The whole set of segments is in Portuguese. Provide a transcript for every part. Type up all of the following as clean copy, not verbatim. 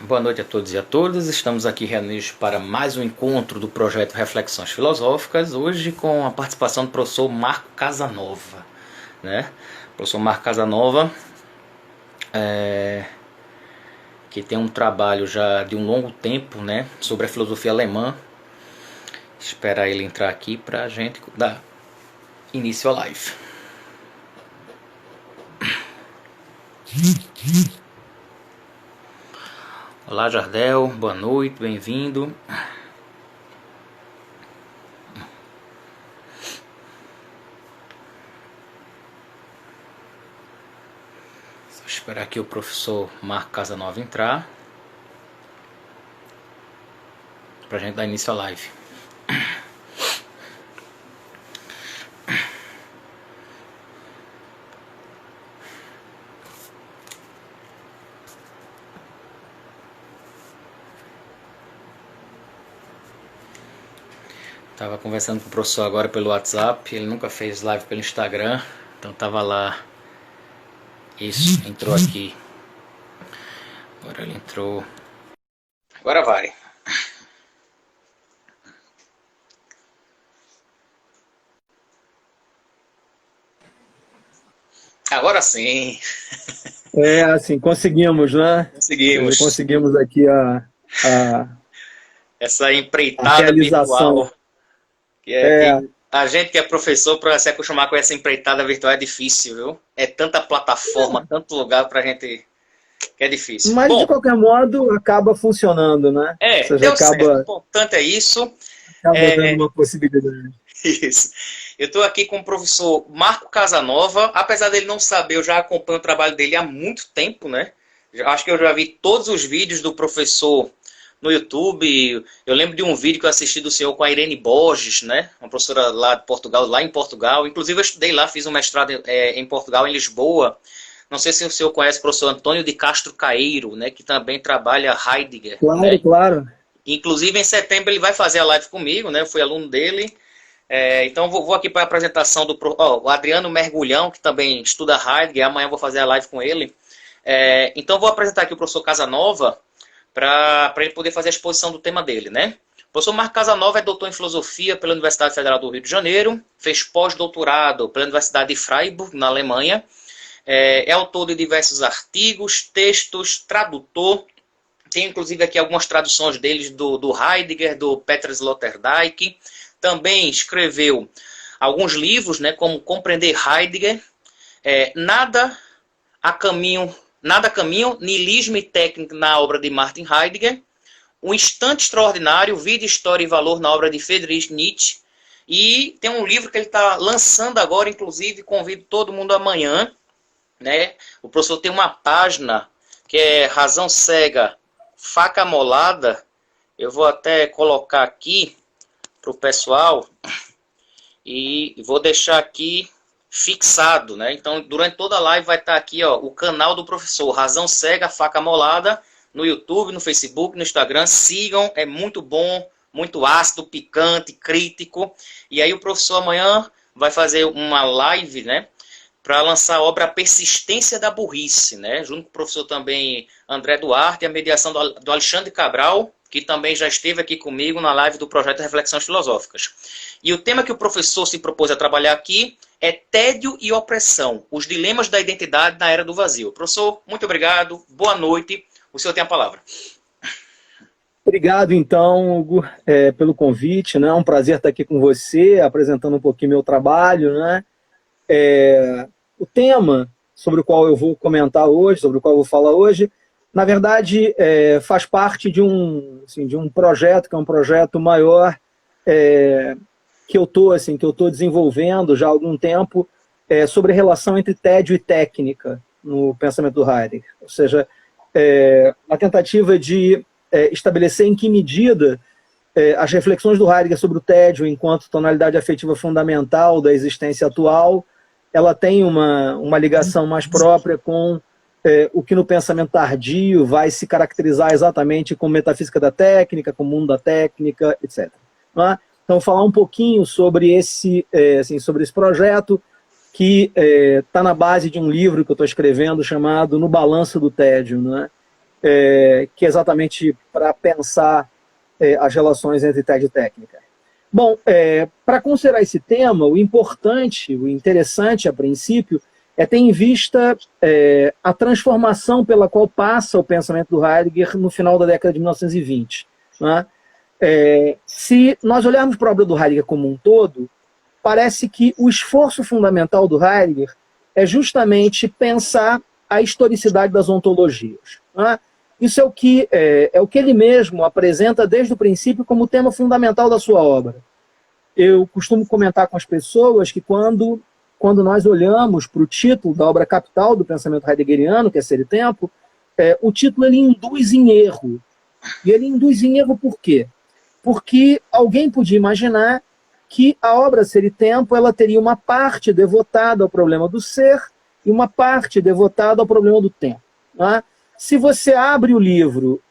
Boa noite a todos e a todas. Estamos aqui reunidos para mais um encontro do projeto Reflexões Filosóficas, hoje com a participação do professor Marco Casanova, né? O professor Marco Casanova, que tem um trabalho já de um longo tempo, né, sobre a filosofia alemã. Esperar ele entrar aqui para a gente dar início à live. Olá, Jardel, boa noite, bem-vindo. Só esperar aqui o professor Marco Casanova entrar para a gente dar início à live. Tava conversando com o professor agora pelo WhatsApp, ele nunca fez live pelo Instagram, então tava lá. Isso, entrou aqui. Agora ele entrou. Agora vai. Agora sim. Assim, conseguimos, né? Conseguimos. Conseguimos aqui essa a empreitada realização. virtual. A gente que é professor, para se acostumar com essa empreitada virtual é difícil, viu? É tanta plataforma, tanto lugar pra gente que é difícil. Mas, de qualquer modo, acaba funcionando, né? Deu certo. O importante é isso. Acaba dando uma possibilidade. Isso. Eu estou aqui com o professor Marco Casanova. Apesar dele não saber, eu já acompanho o trabalho dele há muito tempo, né? Acho que eu já vi todos os vídeos do professor no YouTube. Eu lembro de um vídeo que eu assisti do senhor com a Irene Borges, né? Uma professora lá de Portugal, lá em Portugal. Inclusive eu estudei lá, fiz um mestrado em Portugal, em Lisboa. Não sei se o senhor conhece o professor Antônio de Castro Caeiro, né? Que também trabalha Heidegger. Claro, né? Claro. Inclusive em setembro ele vai fazer a live comigo, né? Eu fui aluno dele. Então vou aqui para a apresentação do o Adriano Mergulhão, que também estuda Heidegger. Amanhã eu vou fazer a live com ele. Então vou apresentar aqui o professor Casanova, para ele poder fazer a exposição do tema dele, né? O professor Marco Casanova é doutor em filosofia pela Universidade Federal do Rio de Janeiro, fez pós-doutorado pela Universidade de Freiburg, na Alemanha, é autor de diversos artigos, textos, tradutor, tem inclusive aqui algumas traduções deles do Heidegger, do Peter Sloterdijk, também escreveu alguns livros, né, como Compreender Heidegger, Nada Caminho, Niilismo e Técnica na obra de Martin Heidegger, Um Instante Extraordinário, Vida, História e Valor na obra de Friedrich Nietzsche, e tem um livro que ele está lançando agora, inclusive convido todo mundo amanhã, né? O professor tem uma página que é Razão Cega, Faca Molada, eu vou até colocar aqui para o pessoal e vou deixar aqui fixado, né? Então, durante toda a live vai estar aqui, ó, o canal do professor, Razão Cega, Faca Molada, no YouTube, no Facebook, no Instagram. Sigam, é muito bom, muito ácido, picante, crítico. E aí o professor amanhã vai fazer uma live, né, para lançar a obra A Persistência da Burrice, né? Junto com o professor também André Duarte e a mediação do Alexandre Cabral, que também já esteve aqui comigo na live do projeto Reflexões Filosóficas. E o tema que o professor se propôs a trabalhar aqui é tédio e opressão, os dilemas da identidade na era do vazio. Professor, muito obrigado, boa noite, o senhor tem a palavra. Obrigado, então, Hugo, pelo convite, né? É um prazer estar aqui com você, apresentando um pouquinho meu trabalho, né? O tema sobre o qual eu vou comentar hoje, sobre o qual eu vou falar hoje, na verdade, faz parte de um projeto, que é um projeto maior, que eu estou desenvolvendo já há algum tempo, sobre a relação entre tédio e técnica no pensamento do Heidegger. Ou seja, a tentativa de estabelecer em que medida as reflexões do Heidegger sobre o tédio enquanto tonalidade afetiva fundamental da existência atual, ela tem uma ligação mais própria com o que no pensamento tardio vai se caracterizar exatamente como metafísica da técnica, como mundo da técnica, etc. Não é? Então, falar um pouquinho sobre esse projeto que está na base de um livro que eu estou escrevendo chamado No Balanço do Tédio. Não é? que é exatamente para pensar as relações entre TED e técnica. Bom, para considerar esse tema, o importante, o interessante a princípio, é ter em vista a transformação pela qual passa o pensamento do Heidegger no final da década de 1920. Né? Se nós olharmos para a obra do Heidegger como um todo, parece que o esforço fundamental do Heidegger é justamente pensar a historicidade das ontologias. Né? Isso é o que ele mesmo apresenta desde o princípio como tema fundamental da sua obra. Eu costumo comentar com as pessoas que quando nós olhamos para o título da obra capital do pensamento heideggeriano, que é Ser e Tempo, o título ele induz em erro. E ele induz em erro por quê? Porque alguém podia imaginar que a obra Ser e Tempo ela teria uma parte devotada ao problema do ser e uma parte devotada ao problema do tempo. Né? Se você abre o livro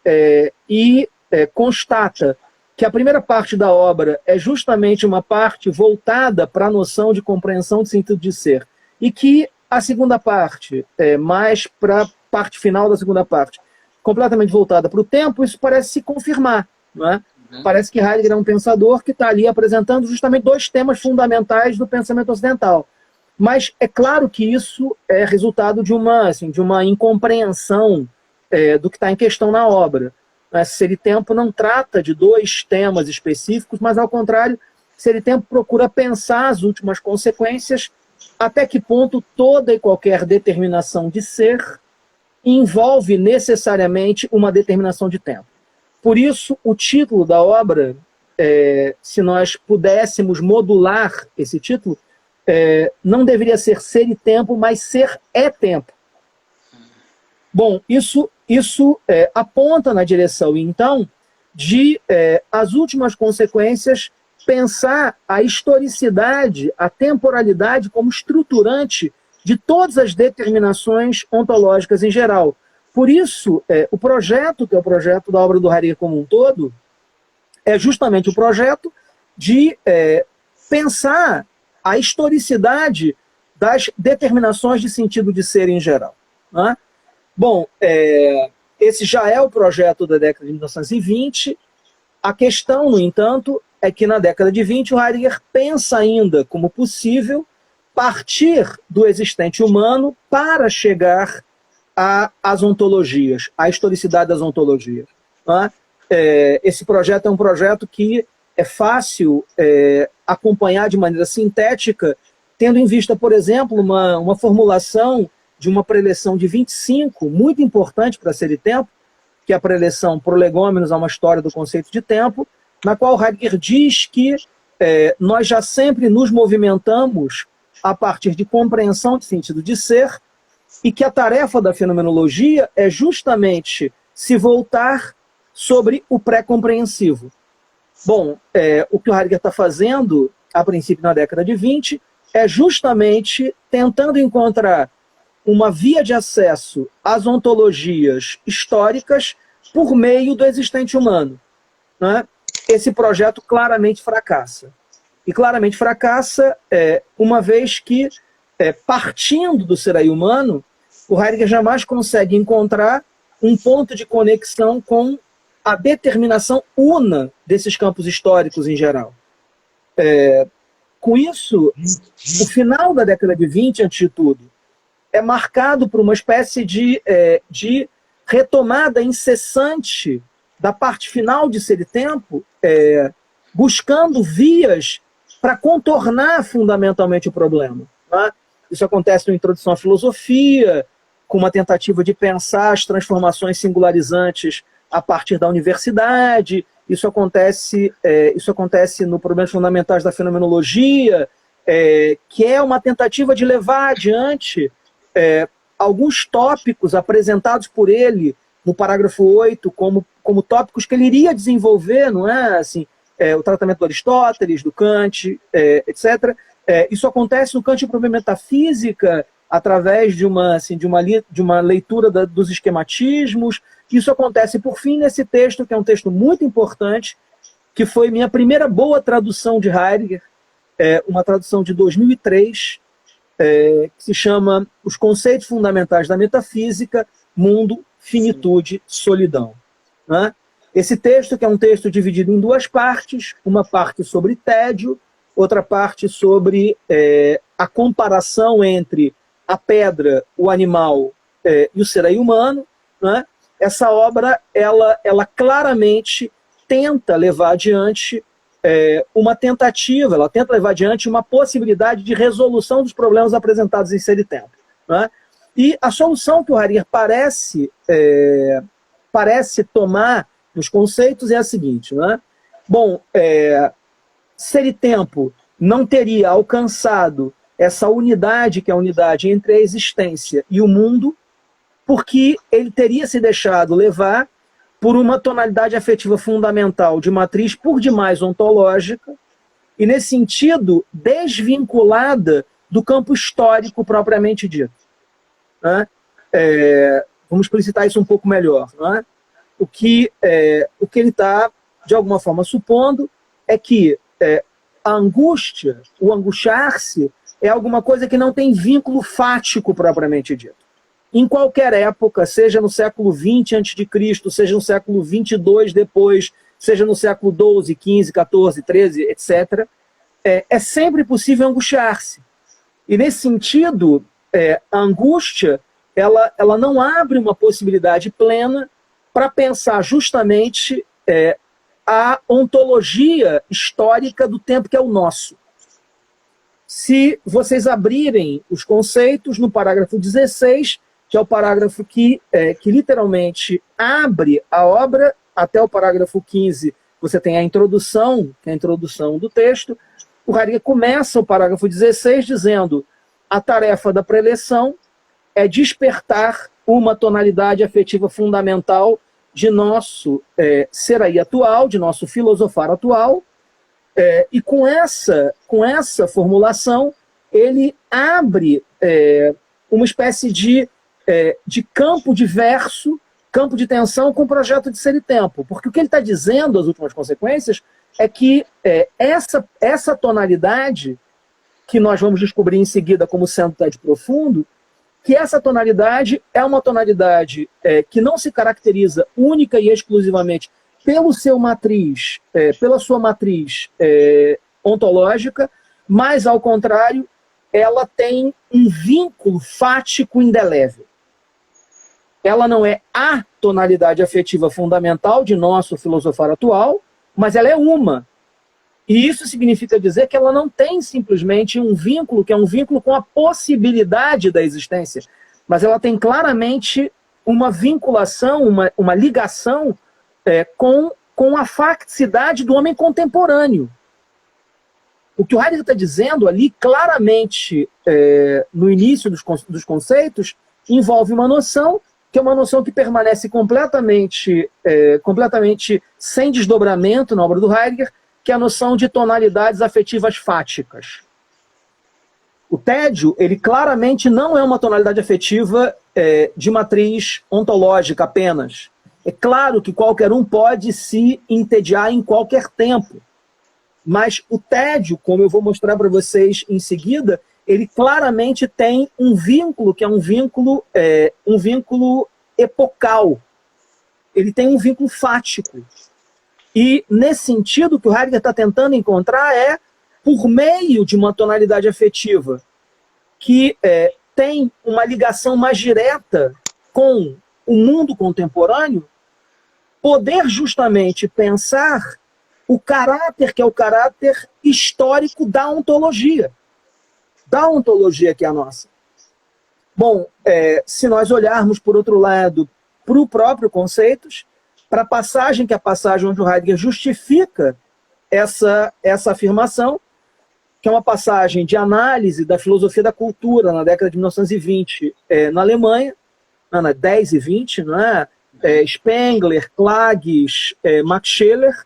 e constata que a primeira parte da obra é justamente uma parte voltada para a noção de compreensão do sentido de ser, e que a segunda parte, mais para a parte final da segunda parte, completamente voltada para o tempo, isso parece se confirmar. Não é? Parece que Heidegger é um pensador que está ali apresentando justamente dois temas fundamentais do pensamento ocidental. Mas é claro que isso é resultado de uma incompreensão do que está em questão na obra. Ser e Tempo não trata de dois temas específicos, mas, ao contrário, Ser e Tempo procura pensar as últimas consequências, até que ponto toda e qualquer determinação de ser envolve necessariamente uma determinação de tempo. Por isso, o título da obra, se nós pudéssemos modular esse título, não deveria ser Ser e Tempo, mas Ser é Tempo. Bom, isso aponta na direção, então, de as últimas consequências, pensar a historicidade, a temporalidade como estruturante de todas as determinações ontológicas em geral. Por isso, o projeto, que é o projeto da obra do Heidegger como um todo, é justamente o projeto de pensar a historicidade das determinações de sentido de ser em geral. Né? Bom, esse já é o projeto da década de 1920. A questão, no entanto, é que na década de 20 o Heidegger pensa ainda como possível partir do existente humano para chegar às ontologias, à historicidade das ontologias. Né? Esse projeto é um projeto que é fácil acompanhar de maneira sintética, tendo em vista, por exemplo, uma formulação de uma preleção de 25, muito importante para Ser e Tempo, que é a preleção Prolegômenos a uma história do conceito de tempo, na qual Heidegger diz que nós já sempre nos movimentamos a partir de compreensão de sentido de ser, e que a tarefa da fenomenologia é justamente se voltar sobre o pré-compreensivo. Bom, o que o Heidegger está fazendo, a princípio na década de 20, é justamente tentando encontrar uma via de acesso às ontologias históricas por meio do existente humano. Né? Esse projeto claramente fracassa. E claramente fracassa uma vez que, partindo do ser aí humano, o Heidegger jamais consegue encontrar um ponto de conexão com a determinação una desses campos históricos em geral. Com isso, o final da década de 20, antes de tudo, é marcado por uma espécie de retomada incessante da parte final de Ser e Tempo, buscando vias para contornar fundamentalmente o problema. Né? Isso acontece na Introdução à Filosofia, com uma tentativa de pensar as transformações singularizantes a partir da universidade. Isso acontece no Problemas Fundamentais da Fenomenologia, que é uma tentativa de levar adiante alguns tópicos apresentados por ele no parágrafo 8 como tópicos que ele iria desenvolver, não é? Assim, o tratamento do Aristóteles, do Kant, etc. Isso acontece no Kant e o Problema Metafísica, através de uma leitura dos esquematismos. Isso acontece, por fim, nesse texto, que é um texto muito importante, que foi minha primeira boa tradução de Heidegger, uma tradução de 2003, que se chama Os Conceitos Fundamentais da Metafísica, Mundo finitude, solidão. Né? Esse texto, que é um texto dividido em duas partes, uma parte sobre tédio, outra parte sobre a comparação entre a pedra, o animal e o ser aí humano, né? Essa obra, ela claramente tenta levar adiante uma tentativa, ela tenta levar adiante uma possibilidade de resolução dos problemas apresentados em Ser e Tempo. Né? E a solução que o Hariri parece tomar nos conceitos é a seguinte. Né? Bom, Ser e Tempo não teria alcançado essa unidade, que é a unidade entre a existência e o mundo, porque ele teria se deixado levar por uma tonalidade afetiva fundamental de matriz por demais ontológica, e, nesse sentido, desvinculada do campo histórico propriamente dito. Né? Vamos explicitar isso um pouco melhor. Né? O que ele está, de alguma forma, supondo é que a angústia, o angustiar-se, é alguma coisa que não tem vínculo fático propriamente dito. Em qualquer época, seja no século XX a.C., seja no século XXII depois, seja no século XII, XV, XIV, XIII, etc., é sempre possível angustiar-se. E, nesse sentido, a angústia ela não abre uma possibilidade plena para pensar justamente a ontologia histórica do tempo que é o nosso. Se vocês abrirem os conceitos no parágrafo 16, que é o parágrafo que literalmente abre a obra, até o parágrafo 15 você tem a introdução, que é a introdução do texto. O Hariri começa o parágrafo 16 dizendo: a tarefa da preleção é despertar uma tonalidade afetiva fundamental de nosso ser aí atual, de nosso filosofar atual, e com essa formulação ele abre uma espécie de campo diverso, campo de tensão com o projeto de Ser e Tempo. Porque o que ele está dizendo, as últimas consequências, é que essa tonalidade, que nós vamos descobrir em seguida como sendo tédio profundo, que essa tonalidade é uma tonalidade que não se caracteriza única e exclusivamente pela sua matriz ontológica, mas, ao contrário, ela tem um vínculo fático indelével. Ela não é a tonalidade afetiva fundamental de nosso filosofar atual, mas ela é uma. E isso significa dizer que ela não tem simplesmente um vínculo, que é um vínculo com a possibilidade da existência, mas ela tem claramente uma vinculação, uma ligação com a facticidade do homem contemporâneo. O que o Heidegger está dizendo ali, claramente, no início dos conceitos, envolve uma noção, que é uma noção que permanece completamente sem desdobramento na obra do Heidegger, que é a noção de tonalidades afetivas fáticas. O tédio, ele claramente não é uma tonalidade afetiva de matriz ontológica apenas. É claro que qualquer um pode se entediar em qualquer tempo. Mas o tédio, como eu vou mostrar para vocês em seguida, ele claramente tem um vínculo, que é um vínculo epocal. Ele tem um vínculo fático. E, nesse sentido, o que o Heidegger está tentando encontrar é, por meio de uma tonalidade afetiva que tem uma ligação mais direta com o mundo contemporâneo, poder justamente pensar o caráter que é o caráter histórico da ontologia que é a nossa. Bom, se nós olharmos, por outro lado, para o próprio Conceitos, para a passagem, que é a passagem onde o Heidegger justifica essa afirmação, que é uma passagem de análise da filosofia da cultura na década de 1920 na Alemanha, na 10 e 20, não é? Spengler, Klages, Max Scheler.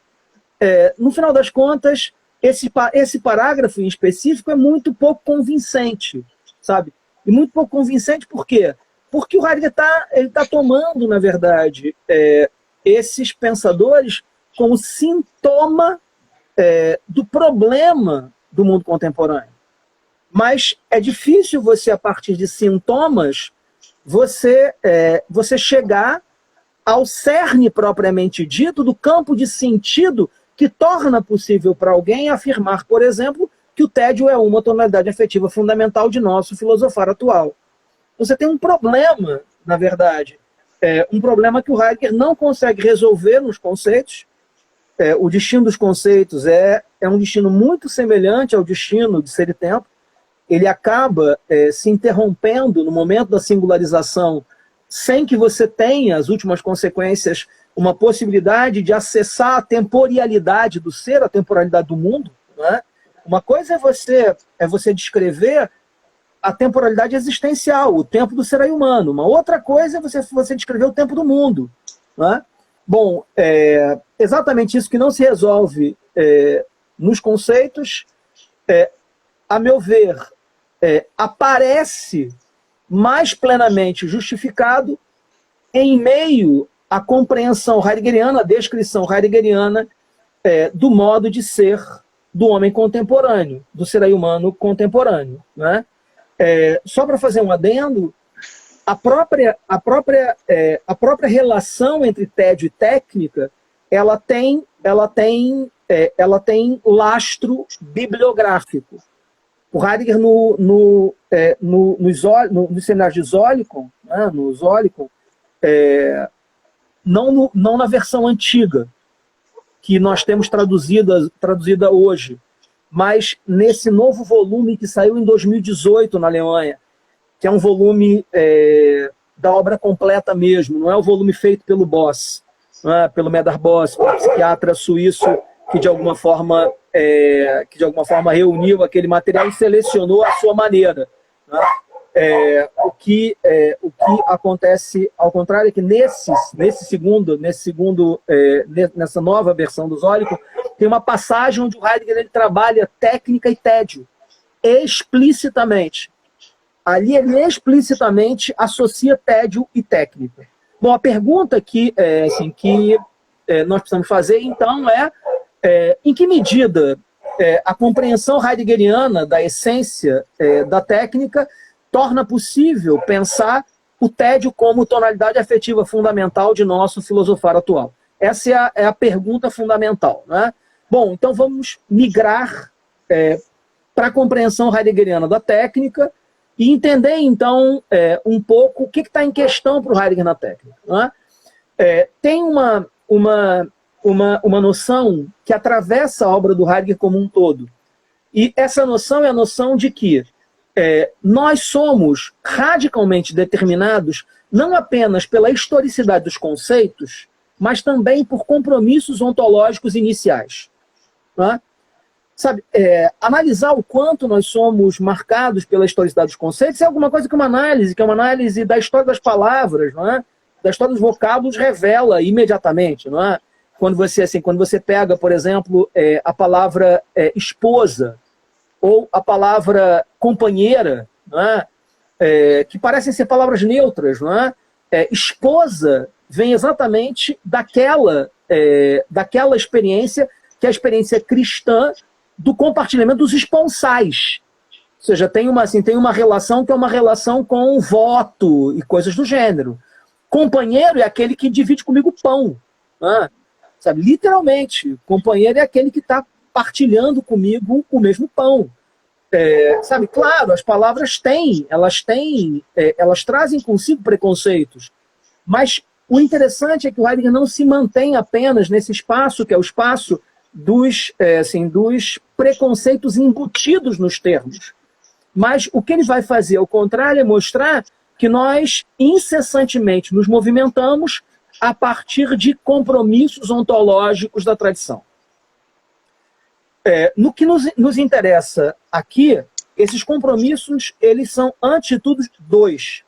No final das contas, esse parágrafo em específico é muito pouco convincente, sabe? E muito pouco convincente por quê? Porque o Heidegger está tomando, na verdade, esses pensadores como sintoma do problema do mundo contemporâneo. Mas é difícil você, a partir de sintomas, você chegar ao cerne propriamente dito do campo de sentido que torna possível para alguém afirmar, por exemplo, que o tédio é uma tonalidade afetiva fundamental de nosso filosofar atual. Você tem um problema, na verdade, um problema que o Heidegger não consegue resolver nos conceitos. O destino dos conceitos é um destino muito semelhante ao destino de ser e tempo. Ele acaba se interrompendo no momento da singularização, sem que você tenha as últimas consequências, uma possibilidade de acessar a temporalidade do ser, a temporalidade do mundo. Né? Uma coisa é você descrever a temporalidade existencial, o tempo do ser aí humano. Uma outra coisa é você descrever o tempo do mundo. Né? Bom, exatamente isso que não se resolve nos conceitos, a meu ver, aparece mais plenamente justificado em meio à compreensão heideggeriana, a descrição heideggeriana do modo de ser do homem contemporâneo, do ser aí humano contemporâneo. Né? Só para fazer um adendo, a própria relação entre tédio e técnica, ela tem lastro bibliográfico. O Heidegger, no seminário de Zolikon, né, no Zolikon, não na versão antiga, que nós temos traduzida hoje, mas nesse novo volume que saiu em 2018 na Alemanha, que é um volume da obra completa mesmo, não é o volume feito pelo Boss, né, pelo Medar Boss, um psiquiatra suíço que de alguma forma reuniu aquele material e selecionou à sua maneira. Né? O que acontece ao contrário é que nessa nova versão do Zolikon, tem uma passagem onde o Heidegger ele trabalha técnica e tédio explicitamente. Ali ele explicitamente associa tédio e técnica. Bom, a pergunta que nós precisamos fazer, então, em que medida a compreensão heideggeriana da essência da técnica torna possível pensar o tédio como tonalidade afetiva fundamental de nosso filosofar atual? Essa é a pergunta fundamental. Né? Bom, então vamos migrar para a compreensão heideggeriana da técnica e entender, então, um pouco o que está em questão para o Heidegger na técnica. Né? Tem uma noção que atravessa a obra do Heidegger como um todo. E essa noção é a noção de que nós somos radicalmente determinados não apenas pela historicidade dos conceitos, mas também por compromissos ontológicos iniciais. Né? Sabe, analisar o quanto nós somos marcados pela historicidade dos conceitos é alguma coisa que uma análise da história das palavras, não é? Da história dos vocábulos revela imediatamente. Não é? Quando você pega, por exemplo, a palavra esposa ou a palavra companheira, não é? Que parecem ser palavras neutras, não é? Esposa vem exatamente daquela experiência, que é a experiência cristã do compartilhamento dos esponsais. Ou seja, tem uma relação que é uma relação com voto e coisas do gênero. Companheiro é aquele que divide comigo o pão. Né? Sabe, literalmente, companheiro é aquele que está partilhando comigo o mesmo pão. Sabe, claro, as palavras elas trazem consigo preconceitos, mas o interessante é que o Heidegger não se mantém apenas nesse espaço, que é o espaço dos preconceitos embutidos nos termos. Mas o que ele vai fazer, ao contrário, é mostrar que nós incessantemente nos movimentamos a partir de compromissos ontológicos da tradição. No que nos interessa aqui, esses compromissos, eles são, antes de tudo, dois.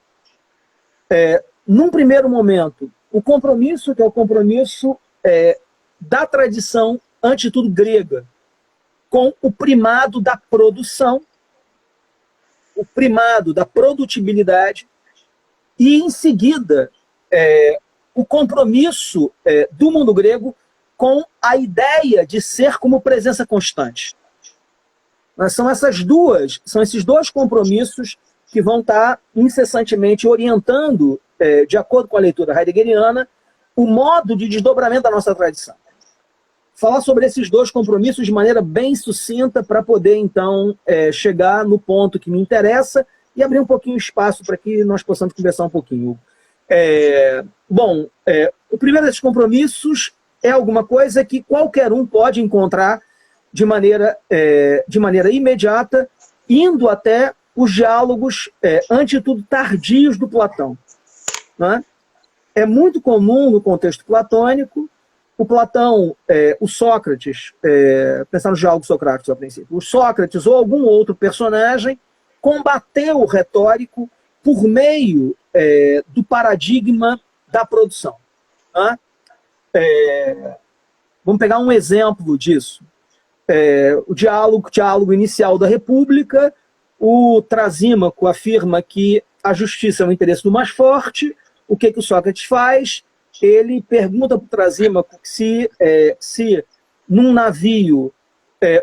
Num primeiro momento, o compromisso, que é o compromisso da tradição, antes de tudo grega, com o primado da produção, o primado da produtibilidade, e, em seguida, o compromisso do mundo grego com a ideia de ser como presença constante. São esses dois compromissos que vão estar incessantemente orientando, de acordo com a leitura heideggeriana, o modo de desdobramento da nossa tradição. Falar sobre esses dois compromissos de maneira bem sucinta para poder, então, chegar no ponto que me interessa e abrir um pouquinho espaço para que nós possamos conversar um pouquinho. O primeiro desses compromissos é alguma coisa que qualquer um pode encontrar de maneira imediata, indo até os diálogos, ante tudo, tardios do Platão. Né? É muito comum no contexto platônico, o Platão, o Sócrates, pensar nos diálogos socráticos a princípio, o Sócrates ou algum outro personagem combateu o retórico por meio do paradigma da produção. Né? Vamos pegar um exemplo disso. O diálogo inicial da República, o Trasímaco afirma que a justiça é o interesse do mais forte. O que o Sócrates faz? Ele pergunta para o Trasímaco se num navio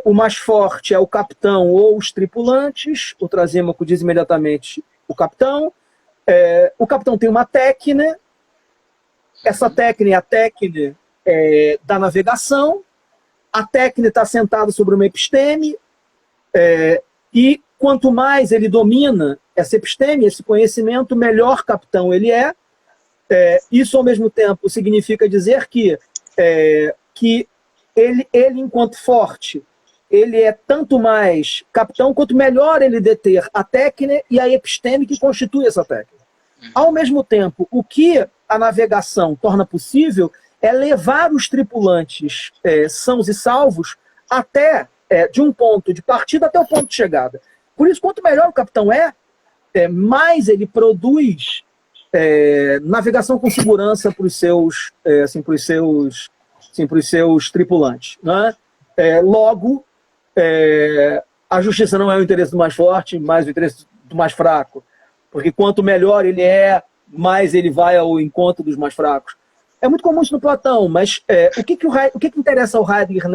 o mais forte é o capitão ou os tripulantes. O Trasímaco diz imediatamente o capitão. O capitão tem uma técnica. Essa técnica é a técnica da navegação. A técnica está sentada sobre uma episteme, e quanto mais ele domina essa episteme, esse conhecimento, melhor capitão ele é. Isso, ao mesmo tempo, significa dizer que ele, enquanto forte, ele é tanto mais capitão, quanto melhor ele deter a técnica e a episteme que constitui essa técnica. Ao mesmo tempo, o que a navegação torna possível é levar os tripulantes sãos e salvos até, de um ponto de partida até o ponto de chegada. Por isso, quanto melhor o capitão mais ele produz navegação com segurança para os seus tripulantes. Né? Logo, a justiça não é o interesse do mais forte, mas o interesse do mais fraco. Porque quanto melhor ele mais ele vai ao encontro dos mais fracos. É muito comum isso no Platão, mas o que interessa ao Heidegger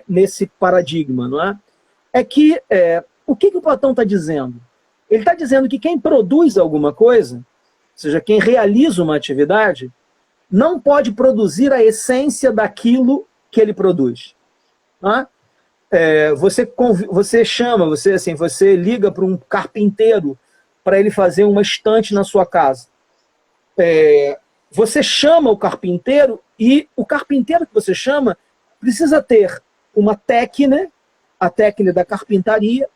nesse paradigma? Não é? O que o Platão está dizendo? Ele está dizendo que quem produz alguma coisa, ou seja, quem realiza uma atividade, não pode produzir a essência daquilo que ele produz. Não é? Você liga para um carpinteiro para ele fazer uma estante na sua casa. Você chama o carpinteiro e o carpinteiro que você chama precisa ter uma técnica, a técnica da carpintaria,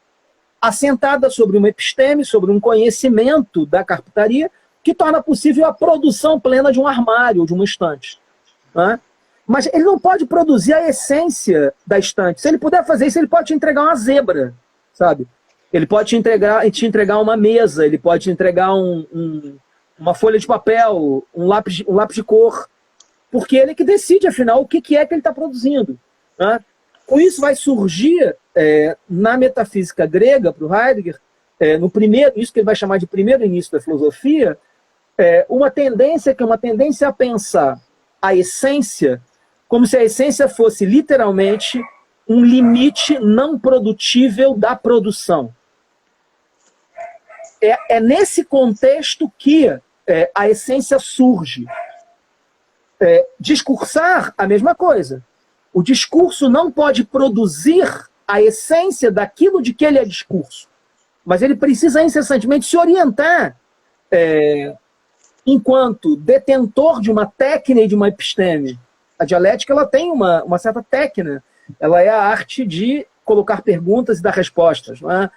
assentada sobre uma episteme, sobre um conhecimento da carpintaria, que torna possível a produção plena de um armário ou de uma estante. Né? Mas ele não pode produzir a essência da estante. Se ele puder fazer isso, ele pode te entregar uma zebra, sabe? Ele pode te entregar uma mesa, ele pode te entregar uma folha de papel, um lápis de cor, porque ele é que decide, afinal, o que é que ele está produzindo. Né? Com isso vai surgir, na metafísica grega, para o Heidegger, isso que ele vai chamar de primeiro início da filosofia, uma tendência que é uma tendência a pensar a essência como se a essência fosse, literalmente, um limite não produtível da produção. É nesse contexto que a essência surge. Discursar, a mesma coisa. O discurso não pode produzir a essência daquilo de que ele é discurso. Mas ele precisa incessantemente se orientar enquanto detentor de uma técnica e de uma episteme. A dialética ela tem uma certa técnica. Ela é a arte de colocar perguntas e dar respostas. Não é?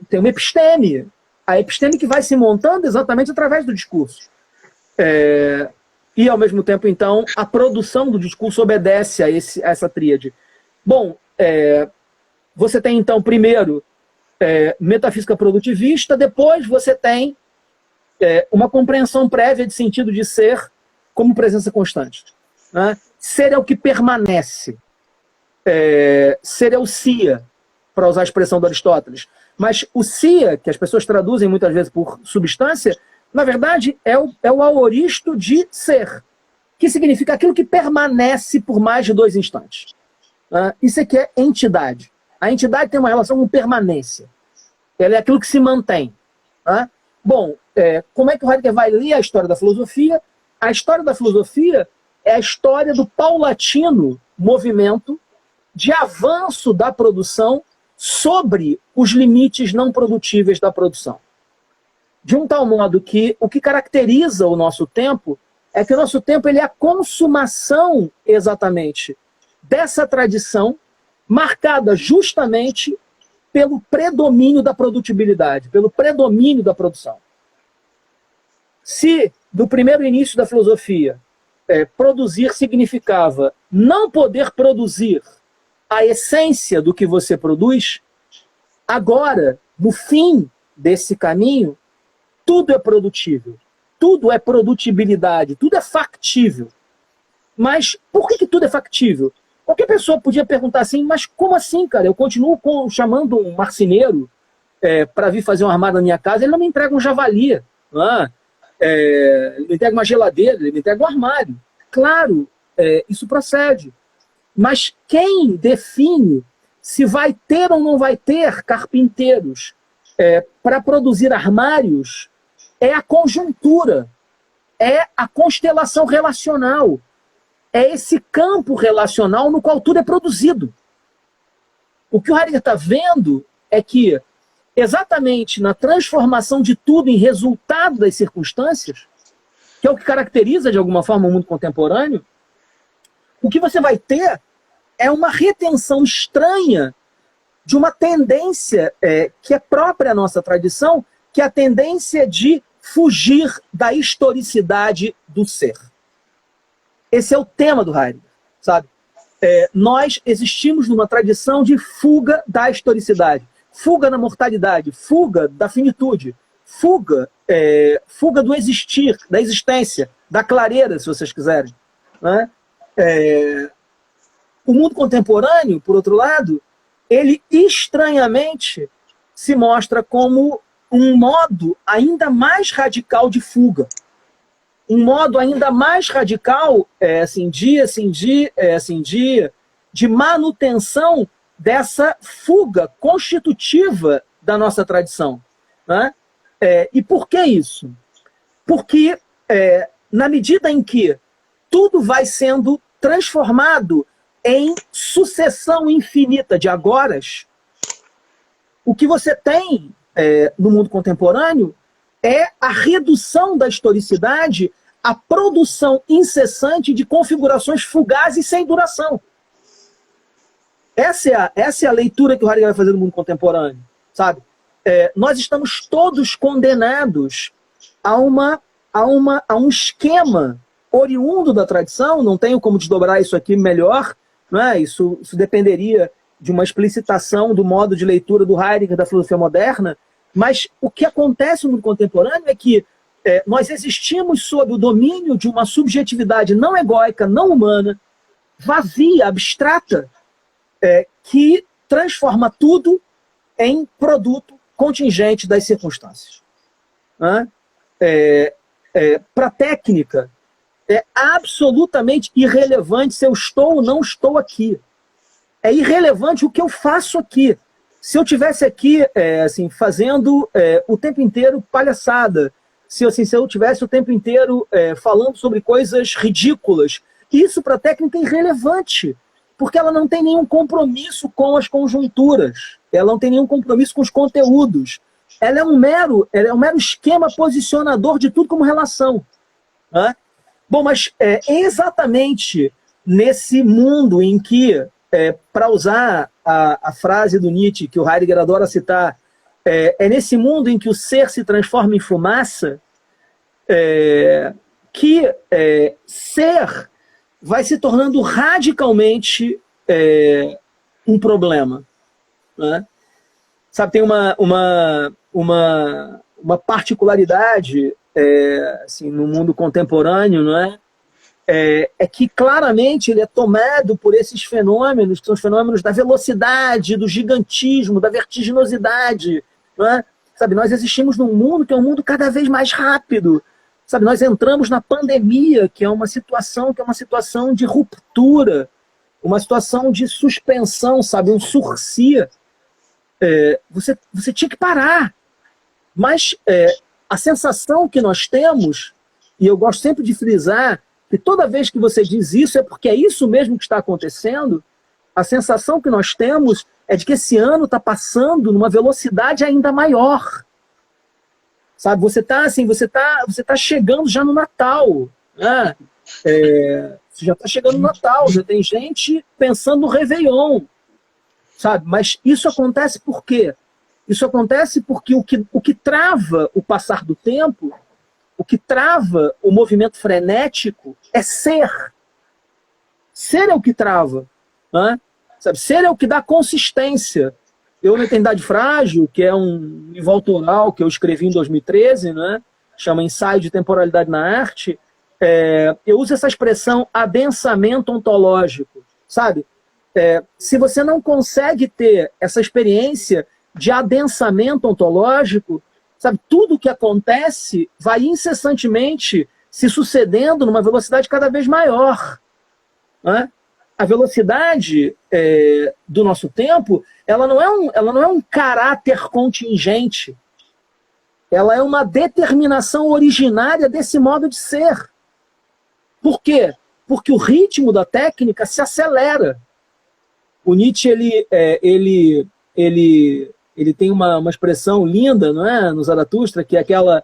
Tem uma episteme. A episteme que vai se montando exatamente através do discurso. E, ao mesmo tempo, então, a produção do discurso obedece a essa tríade. Bom, você tem, então, primeiro, metafísica produtivista, depois você tem uma compreensão prévia de sentido de ser como presença constante. Né? Ser é o que permanece. Ser é o sia, para usar a expressão do Aristóteles. Mas o sia, que as pessoas traduzem muitas vezes por substância, na verdade é o aoristo de ser, que significa aquilo que permanece por mais de 2 instantes. Isso aqui é entidade. A entidade tem uma relação com permanência. ela é aquilo que se mantém. Né? Bom, como é que o Heidegger vai ler a história da filosofia? A história da filosofia é a história do paulatino movimento de avanço da produção sobre os limites não produtíveis da produção. De um tal modo que o que caracteriza o nosso tempo é que o nosso tempo ele é a consumação exatamente dessa tradição marcada justamente pelo predomínio da produtibilidade, pelo predomínio da produção. Se, do primeiro início da filosofia, produzir significava não poder produzir a essência do que você produz, agora, no fim desse caminho, tudo é produtível, tudo é produtibilidade, tudo é factível. Mas por que tudo é factível? Qualquer pessoa podia perguntar assim, mas como assim, cara? Eu continuo chamando um marceneiro para vir fazer um armário na minha casa, ele não me entrega um javali, ele me entrega uma geladeira, ele me entrega um armário. Claro, isso procede. Mas quem define se vai ter ou não vai ter carpinteiros para produzir armários é a conjuntura, é a constelação relacional, é esse campo relacional no qual tudo é produzido. O que o Heidegger está vendo é que, exatamente na transformação de tudo em resultado das circunstâncias, que é o que caracteriza, de alguma forma, o mundo contemporâneo, o que você vai ter é uma retenção estranha de uma tendência que é própria à nossa tradição, que é a tendência de fugir da historicidade do ser. Esse é o tema do Heidegger, sabe? Nós existimos numa tradição de fuga da historicidade, fuga da mortalidade, fuga da finitude, fuga do existir, da existência, da clareira, se vocês quiserem. Né? O mundo contemporâneo, por outro lado, ele estranhamente se mostra como um modo ainda mais radical de fuga. Um modo ainda mais radical, dia, de manutenção dessa fuga constitutiva da nossa tradição. Né? E por que isso? Porque, na medida em que tudo vai sendo transformado em sucessão infinita de agoras, o que você tem no mundo contemporâneo é a redução da historicidade à produção incessante de configurações fugazes sem duração. Essa é a leitura que o Heidegger vai fazer no mundo contemporâneo. Sabe? Nós estamos todos condenados a um esquema oriundo da tradição, não tenho como desdobrar isso aqui melhor, né? Isso dependeria de uma explicitação do modo de leitura do Heidegger da filosofia moderna, mas o que acontece no mundo contemporâneo é que nós existimos sob o domínio de uma subjetividade não egóica, não humana, vazia, abstrata, que transforma tudo em produto contingente das circunstâncias. Para a técnica, é absolutamente irrelevante se eu estou ou não estou aqui. É irrelevante o que eu faço aqui. Se eu estivesse aqui fazendo o tempo inteiro palhaçada, se eu estivesse o tempo inteiro falando sobre coisas ridículas, isso para a técnica é irrelevante, porque ela não tem nenhum compromisso com as conjunturas, ela não tem nenhum compromisso com os conteúdos. Ela é um mero esquema posicionador de tudo como relação. Né? Bom, mas é exatamente nesse mundo em que, para usar a frase do Nietzsche, que o Heidegger adora citar, nesse mundo em que o ser se transforma em fumaça, que ser vai se tornando radicalmente um problema. Né? Sabe, tem uma particularidade no mundo contemporâneo, não é? É que claramente ele é tomado por esses fenômenos, que são os fenômenos da velocidade, do gigantismo, da vertiginosidade. Não é? Sabe, nós existimos num mundo que é um mundo cada vez mais rápido. Sabe, nós entramos na pandemia, que é uma situação de ruptura, uma situação de suspensão, sabe, um sursia. você tinha que parar. Mas a sensação que nós temos, e eu gosto sempre de frisar, que toda vez que você diz isso é porque é isso mesmo que está acontecendo, a sensação que nós temos é de que esse ano está passando numa velocidade ainda maior. Sabe, você tá chegando já no Natal, né? Você já está chegando no Natal, já tem gente pensando no Réveillon, sabe? Mas isso acontece por quê? Isso acontece porque o que trava o passar do tempo, o que trava o movimento frenético é ser. Ser é o que trava, né? Sabe? Ser é o que dá consistência. Eu, na Eternidade Frágil, que é um livro autoral que eu escrevi em 2013, né? Chama Ensaio de Temporalidade na Arte, eu uso essa expressão adensamento ontológico, sabe? Se você não consegue ter essa experiência de adensamento ontológico, sabe, tudo o que acontece vai incessantemente se sucedendo numa velocidade cada vez maior, né? A velocidade do nosso tempo, ela não é um caráter contingente, ela é uma determinação originária desse modo de ser. Por quê? Porque o ritmo da técnica se acelera. O Nietzsche ele tem uma expressão linda, não é? No Zaratustra, que é aquela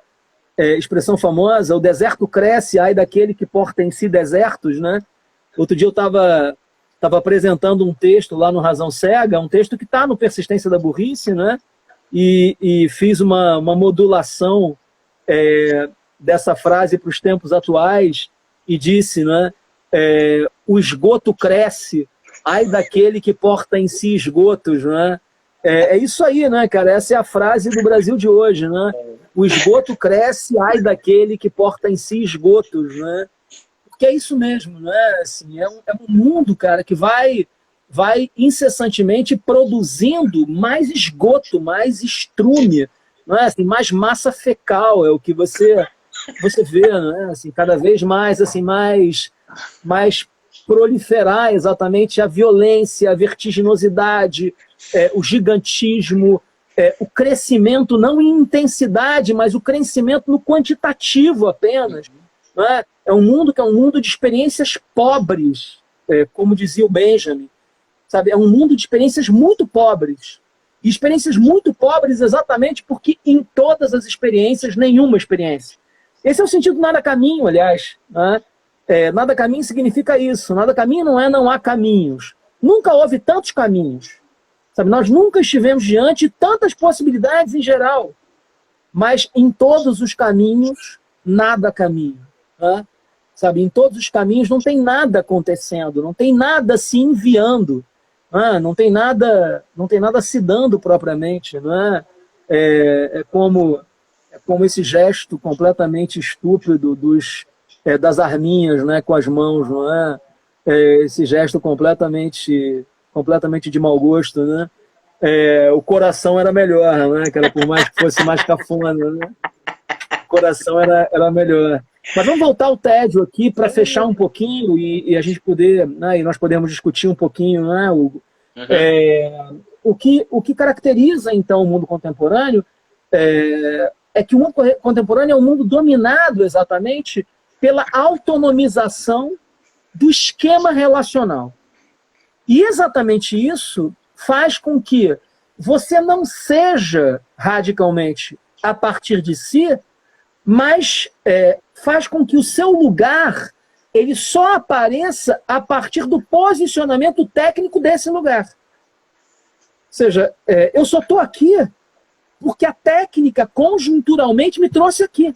expressão famosa: o deserto cresce, ai daquele que porta em si desertos, né? Outro dia eu estava apresentando um texto lá no Razão Cega, um texto que está no Persistência da Burrice, né? E fiz uma modulação dessa frase para os tempos atuais e disse, né? O esgoto cresce, ai daquele que porta em si esgotos, né? É isso aí, né, cara? Essa é a frase do Brasil de hoje, né? O esgoto cresce, ai daquele que porta em si esgotos, né? Porque é isso mesmo, né? Assim, é um mundo, cara, que vai incessantemente produzindo mais esgoto, mais estrume, não é? Assim, mais massa fecal, é o que você vê, né? Assim, cada vez mais, assim, mais proliferar exatamente a violência, a vertiginosidade, o gigantismo, o crescimento não em intensidade, mas o crescimento no quantitativo apenas. Não é? É um mundo que é um mundo de experiências pobres, como dizia o Benjamin. Sabe? É um mundo de experiências muito pobres. E experiências muito pobres exatamente porque em todas as experiências, nenhuma experiência. Esse é o sentido do nada caminho, aliás. Né? Nada caminho significa isso. Nada caminho não há caminhos. Nunca houve tantos caminhos. Sabe? Nós nunca estivemos diante de tantas possibilidades em geral. Mas em todos os caminhos, nada caminho. Né? Sabe? Em todos os caminhos não tem nada acontecendo, não tem nada se enviando, não tem nada se dando propriamente. Né? É como esse gesto completamente estúpido das arminhas, né, com as mãos, não é? Esse gesto completamente de mau gosto, né? O coração era melhor, né? Que era, por mais que fosse mais cafona, né? O coração era melhor. Mas vamos voltar ao tédio aqui para fechar um pouquinho e a gente poder, né, e nós podemos discutir um pouquinho, né, Hugo? O que caracteriza, então, o mundo contemporâneo é que o mundo contemporâneo é um mundo dominado exatamente pela autonomização do esquema relacional. E exatamente isso faz com que você não seja radicalmente a partir de si, mas faz com que o seu lugar ele só apareça a partir do posicionamento técnico desse lugar. Ou seja, eu só estou aqui porque a técnica conjunturalmente me trouxe aqui.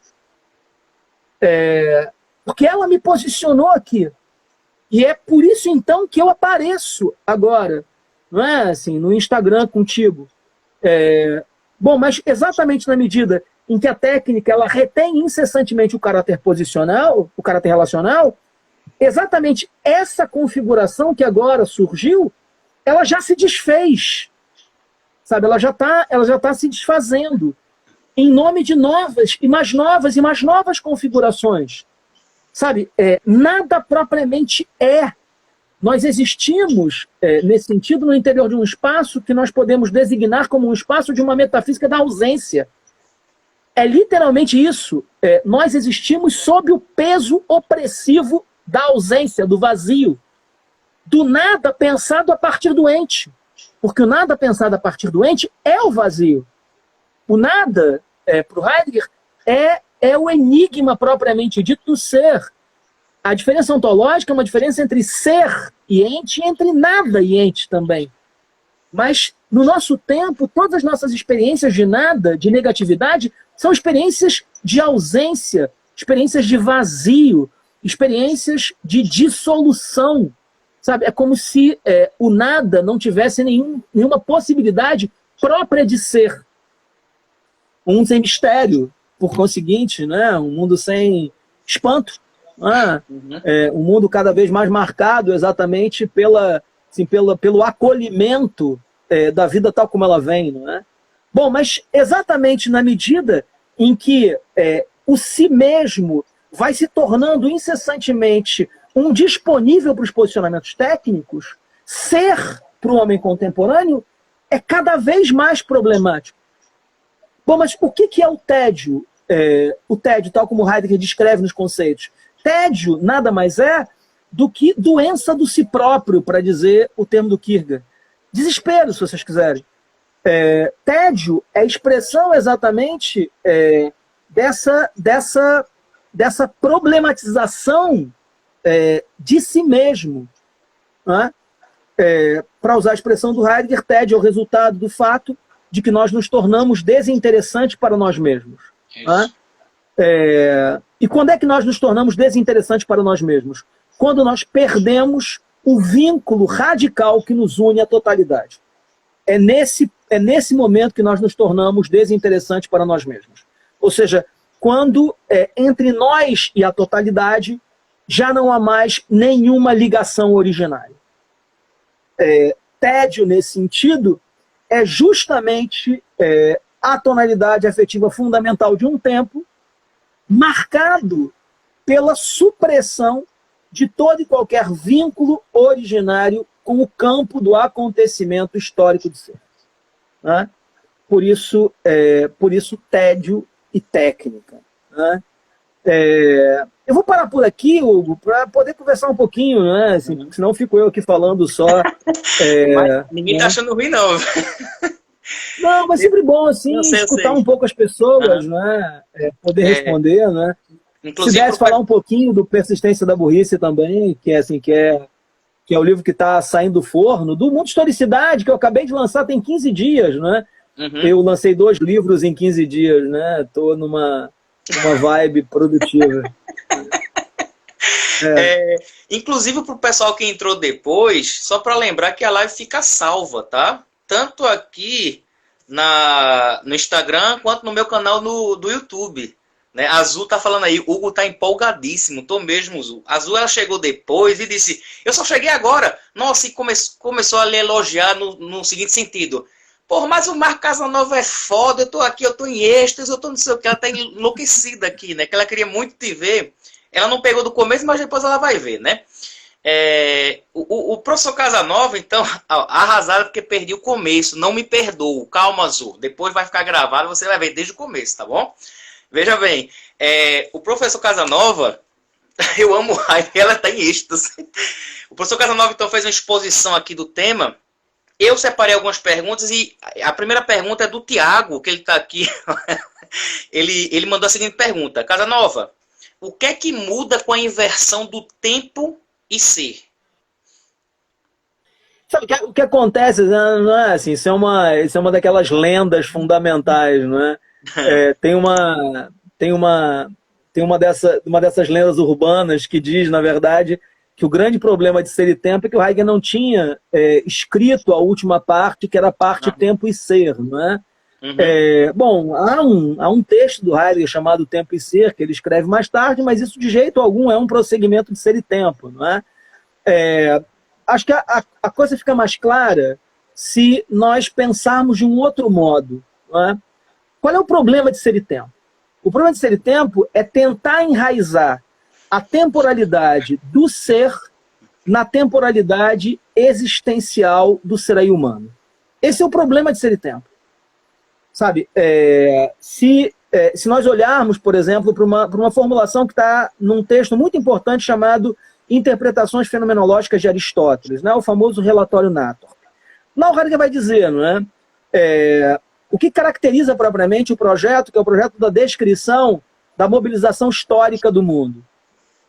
Porque ela me posicionou aqui. E é por isso, então, que eu apareço agora, não é assim, no Instagram contigo. Bom, mas exatamente na medida em que a técnica ela retém incessantemente o caráter posicional, o caráter relacional, exatamente essa configuração que agora surgiu, ela já se desfez. Sabe? Ela já tá se desfazendo em nome de novas e mais novas configurações. Sabe? Nada propriamente é Nós existimos, nesse sentido, no interior de um espaço que nós podemos designar como um espaço de uma metafísica da ausência. É literalmente isso. Nós existimos sob o peso opressivo da ausência, do vazio, do nada pensado a partir do ente. Porque o nada pensado a partir do ente é o vazio. O nada, para o Heidegger, é o enigma propriamente dito do ser. A diferença ontológica é uma diferença entre ser e ente e entre nada e ente também. Mas, no nosso tempo, todas as nossas experiências de nada, de negatividade, são experiências de ausência, experiências de vazio, experiências de dissolução. Sabe? É como se o nada não tivesse nenhuma possibilidade própria de ser. Um mundo sem mistério, por conseguinte, né? Um mundo sem espanto. Um mundo cada vez mais marcado exatamente pelo acolhimento da vida tal como ela vem. Não é? Bom, mas exatamente na medida em que o si mesmo vai se tornando incessantemente um disponível para os posicionamentos técnicos, ser para o homem contemporâneo é cada vez mais problemático. Bom, mas o que é o tédio? O tédio, tal como Heidegger descreve nos conceitos. Tédio nada mais é do que doença do si próprio, para dizer o termo do Kierkegaard. Desespero, se vocês quiserem. Tédio é expressão exatamente dessa problematização de si mesmo. Para usar a expressão do Heidegger, tédio é o resultado do fato de que nós nos tornamos desinteressantes para nós mesmos. E quando é que nós nos tornamos desinteressantes para nós mesmos? Quando nós perdemos o vínculo radical que nos une à totalidade. É nesse momento que nós nos tornamos desinteressantes para nós mesmos. Ou seja, quando entre nós e a totalidade já não há mais nenhuma ligação originária. Tédio, nesse sentido, é justamente a tonalidade afetiva fundamental de um tempo marcado pela supressão de todo e qualquer vínculo originário com o campo do acontecimento histórico do ser. Por isso, tédio e técnica. Eu vou parar por aqui, Hugo, para poder conversar um pouquinho, né? Assim, senão fico eu aqui falando só. Mas ninguém está achando ruim, não. Não, mas sempre bom assim, escutar um pouco as pessoas, né? Poder responder, né? Se desse falar um pouquinho do Persistência da Burrice também, que é o livro que está saindo do forno, do Mundo de Historicidade, que eu acabei de lançar tem 15 dias, né? Eu lancei 2 livros em 15 dias, né? Estou numa vibe produtiva. Inclusive para o pessoal que entrou depois, só para lembrar que a live fica salva, tá? Tanto aqui no Instagram quanto no meu canal do YouTube. Né? A Azul tá falando aí, Hugo tá empolgadíssimo, tô mesmo, Azul. A Azul ela chegou depois e disse, eu só cheguei agora. Nossa, e começou a lhe elogiar no seguinte sentido. Porra, mas o Marco Casanova é foda, eu tô aqui, eu tô em êxtase, eu tô não sei o que, ela tá enlouquecida aqui, né? Que ela queria muito te ver. Ela não pegou do começo, mas depois ela vai ver, né? O professor Casanova, então, arrasado porque perdi o começo, não me perdoo, calma, Azul. Depois vai ficar gravado, você vai ver desde o começo, tá bom? Veja bem, o professor Casanova, eu amo ela está em êxtase. O professor Casanova, então, fez uma exposição aqui do tema. Eu separei algumas perguntas e a primeira pergunta é do Tiago, que ele está aqui. ele mandou a seguinte pergunta. Casanova, o que é que muda com a inversão do tempo e ser? Sabe, o que acontece, não é assim, isso é uma daquelas lendas fundamentais, não é? Tem uma dessas lendas urbanas que diz, na verdade, que o grande problema de Ser e Tempo é que o Heidegger não tinha escrito a última parte, que era a parte Tempo e Ser, não é? Bom, há um texto do Heidegger chamado Tempo e Ser, que ele escreve mais tarde, mas isso de jeito algum é um prosseguimento de Ser e Tempo, não é? Acho que a coisa fica mais clara se nós pensarmos de um outro modo, não é? Qual é o problema de Ser e Tempo? O problema de Ser e Tempo é tentar enraizar a temporalidade do ser na temporalidade existencial do ser aí humano. Esse é o problema de ser e tempo. Sabe, se nós olharmos, por exemplo, para uma formulação que está num texto muito importante chamado Interpretações Fenomenológicas de Aristóteles, né, o famoso relatório Nator. Lá o Heidegger vai dizer, não é? O que caracteriza propriamente o projeto, que é o projeto da descrição da mobilização histórica do mundo,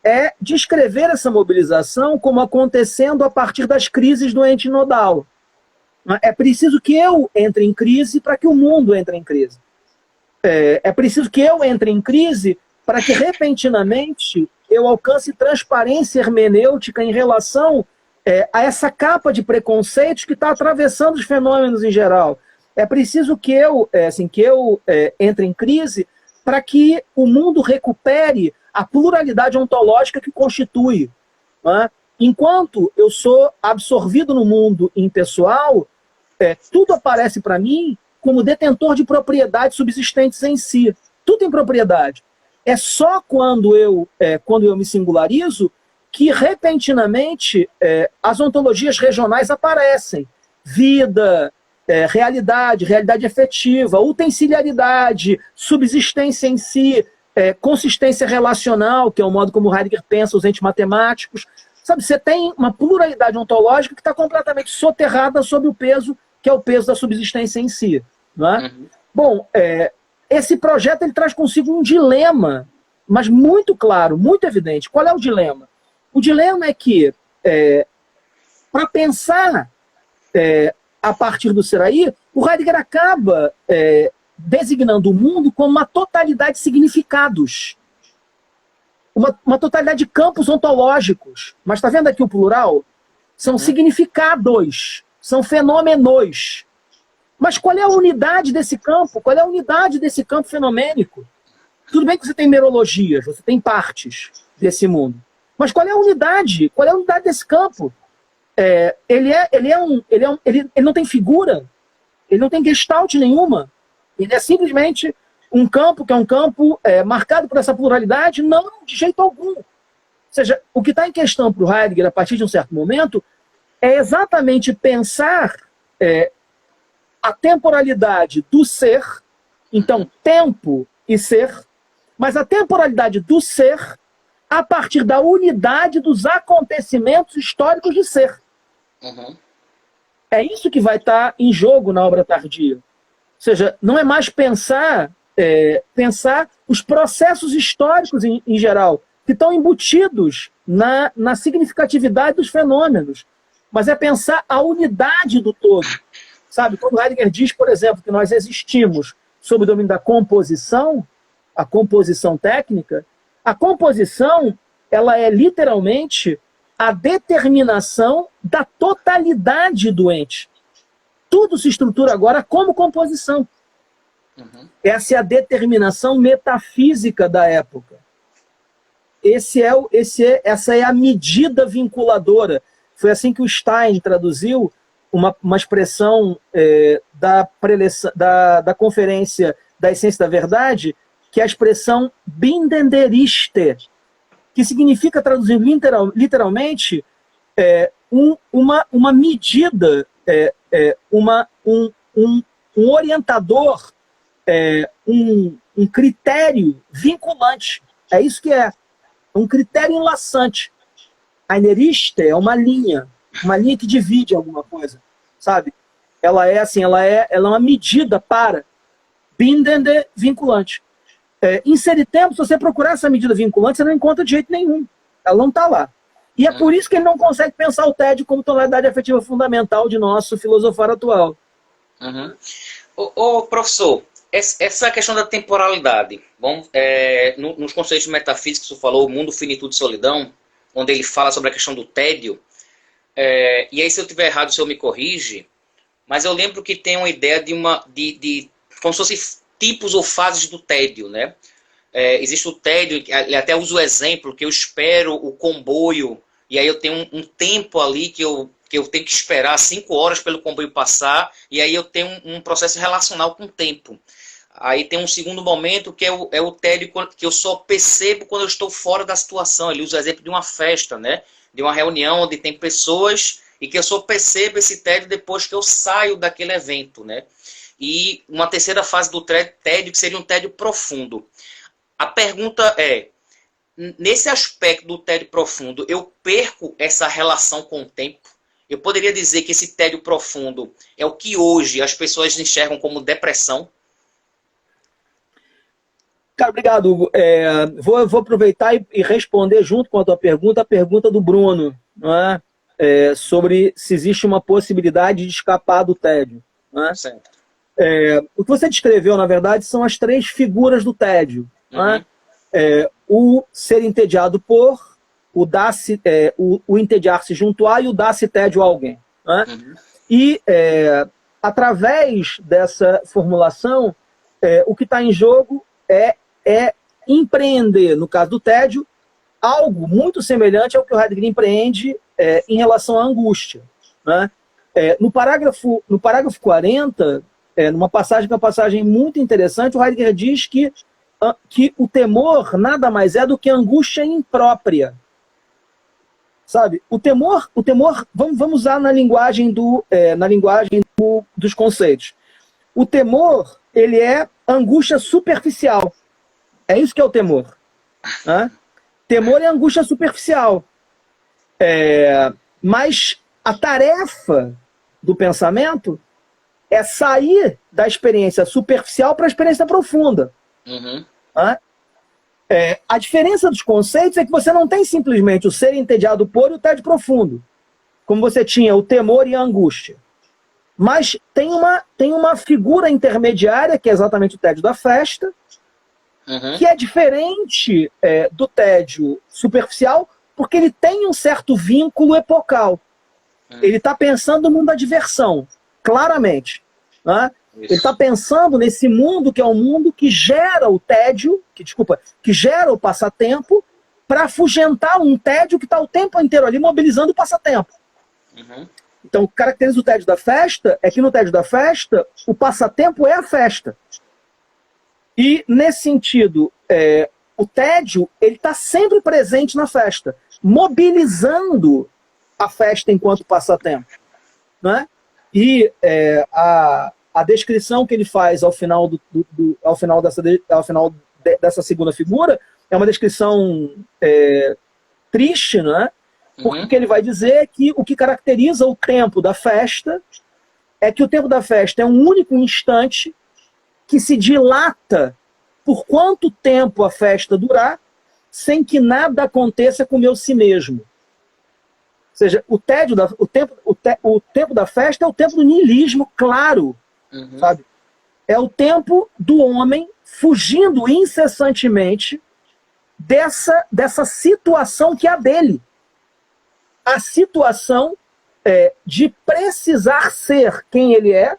é descrever essa mobilização como acontecendo a partir das crises do ente nodal. É preciso que eu entre em crise para que o mundo entre em crise. É preciso que eu entre em crise para que, repentinamente, eu alcance transparência hermenêutica em relação a essa capa de preconceitos que está atravessando os fenômenos em geral. É preciso que eu entre em crise para que o mundo recupere a pluralidade ontológica que constitui. Né? Enquanto eu sou absorvido no mundo impessoal, tudo aparece para mim como detentor de propriedades subsistentes em si. Tudo tem propriedade. É só quando eu me singularizo que, repentinamente, as ontologias regionais aparecem. Vida, realidade efetiva, utensiliaridade, subsistência em si, consistência relacional, que é o modo como Heidegger pensa os entes matemáticos. Sabe, você tem uma pluralidade ontológica que está completamente soterrada sob o peso, que é o peso da subsistência em si. Não é? Uhum. Bom, esse projeto ele traz consigo um dilema, mas muito claro, muito evidente. Qual é o dilema? O dilema é que, para pensar a partir do Seraí, o Heidegger acaba designando o mundo como uma totalidade de significados. Uma totalidade de campos ontológicos. Mas está vendo aqui o plural? São significados, são fenômenos. Mas qual é a unidade desse campo? Qual é a unidade desse campo fenomênico? Tudo bem que você tem merologias, você tem partes desse mundo. Mas qual é a unidade? Qual é a unidade desse campo? Ele não tem figura, ele não tem gestalt nenhuma. Ele é simplesmente um campo que é um campo marcado por essa pluralidade? Não, de jeito algum. Ou seja, o que está em questão para o Heidegger, a partir de um certo momento, é exatamente pensar a temporalidade do ser, então tempo e ser, mas a temporalidade do ser a partir da unidade dos acontecimentos históricos de ser. Uhum. É isso que vai estar em jogo na obra tardia. Ou seja, não é mais pensar os processos históricos em geral, que estão embutidos na significatividade dos fenômenos, mas é pensar a unidade do todo. Sabe, quando Heidegger diz, por exemplo, que nós existimos sob o domínio da composição, a composição técnica, a composição ela é literalmente a determinação da totalidade do ente. Tudo se estrutura agora como composição. Uhum. Essa é a determinação metafísica da época. Essa é a medida vinculadora. Foi assim que o Stein traduziu uma expressão da Conferência da Essência da Verdade, que é a expressão bindender iste, que significa, traduzindo literalmente, uma medida, um orientador, um critério vinculante. É isso que é. Um critério enlaçante. A ineriste é uma linha que divide alguma coisa, sabe? Ela é uma medida para bindender vinculante. Inserir tempo, se você procurar essa medida vinculante, você não encontra de jeito nenhum. Ela não está lá. E é por isso que ele não consegue pensar o tédio como tonalidade afetiva fundamental de nosso filosofar atual. Uhum. Professor, essa questão da temporalidade, bom, nos conceitos metafísicos, você falou o mundo, finitude e solidão, onde ele fala sobre a questão do tédio, e aí se eu estiver errado, o senhor me corrige, mas eu lembro que tem uma ideia de como se fosse tipos ou fases do tédio, né? Existe o tédio, ele até usa o exemplo, que eu espero o comboio, e aí eu tenho um tempo ali que eu tenho que esperar 5 horas pelo comboio passar, e aí eu tenho um processo relacional com o tempo. Aí tem um segundo momento que é o tédio que eu só percebo quando eu estou fora da situação. Ele usa o exemplo de uma festa, né? de uma reunião onde tem pessoas e que eu só percebo esse tédio depois que eu saio daquele evento, né? E uma terceira fase do tédio, que seria um tédio profundo. A pergunta é, nesse aspecto do tédio profundo, eu perco essa relação com o tempo? Eu poderia dizer que esse tédio profundo é o que hoje as pessoas enxergam como depressão? Cara, obrigado, Hugo. Vou aproveitar e responder junto com a tua pergunta, a pergunta do Bruno, não é? Sobre se existe uma possibilidade de escapar do tédio. Não é? Certo. O que você descreveu, na verdade, são as três figuras do tédio. Não é? O ser entediado por, o entediar-se junto a e o dar-se tédio a alguém. Não é? E, através dessa formulação, o que está em jogo é empreender, no caso do tédio, algo muito semelhante ao que o Heidegger empreende em relação à angústia. Né? No parágrafo 40, numa passagem que é uma passagem muito interessante, o Heidegger diz que o temor nada mais é do que angústia imprópria. Sabe? O temor vamos usar na linguagem dos conceitos. O temor, ele é angústia superficial. É isso que é o temor. Né? Temor é angústia superficial. Mas a tarefa do pensamento é sair da experiência superficial para a experiência profunda. Né? A diferença dos conceitos é que você não tem simplesmente o ser entediado por e o tédio profundo, como você tinha o temor e a angústia. Mas tem uma figura intermediária, que é exatamente o tédio da festa, que é diferente do tédio superficial, porque ele tem um certo vínculo epocal. Ele está pensando no mundo da diversão, claramente. Né? Ele está pensando nesse mundo que é um mundo que gera o tédio, que gera o passatempo, para afugentar um tédio que está o tempo inteiro ali mobilizando o passatempo. Então, o que caracteriza o tédio da festa é que no tédio da festa, o passatempo é a festa. E, nesse sentido, o tédio está sempre presente na festa, mobilizando a festa enquanto passatempo. Né? E a descrição que ele faz ao final dessa segunda figura é uma descrição triste, né? Porque ele vai dizer que o que caracteriza o tempo da festa é que o tempo da festa é um único instante que se dilata por quanto tempo a festa durar, sem que nada aconteça com o meu si mesmo. Ou seja, o tempo da festa é o tempo do niilismo, claro. Sabe? É o tempo do homem fugindo incessantemente dessa situação que é a dele. A situação de precisar ser quem ele é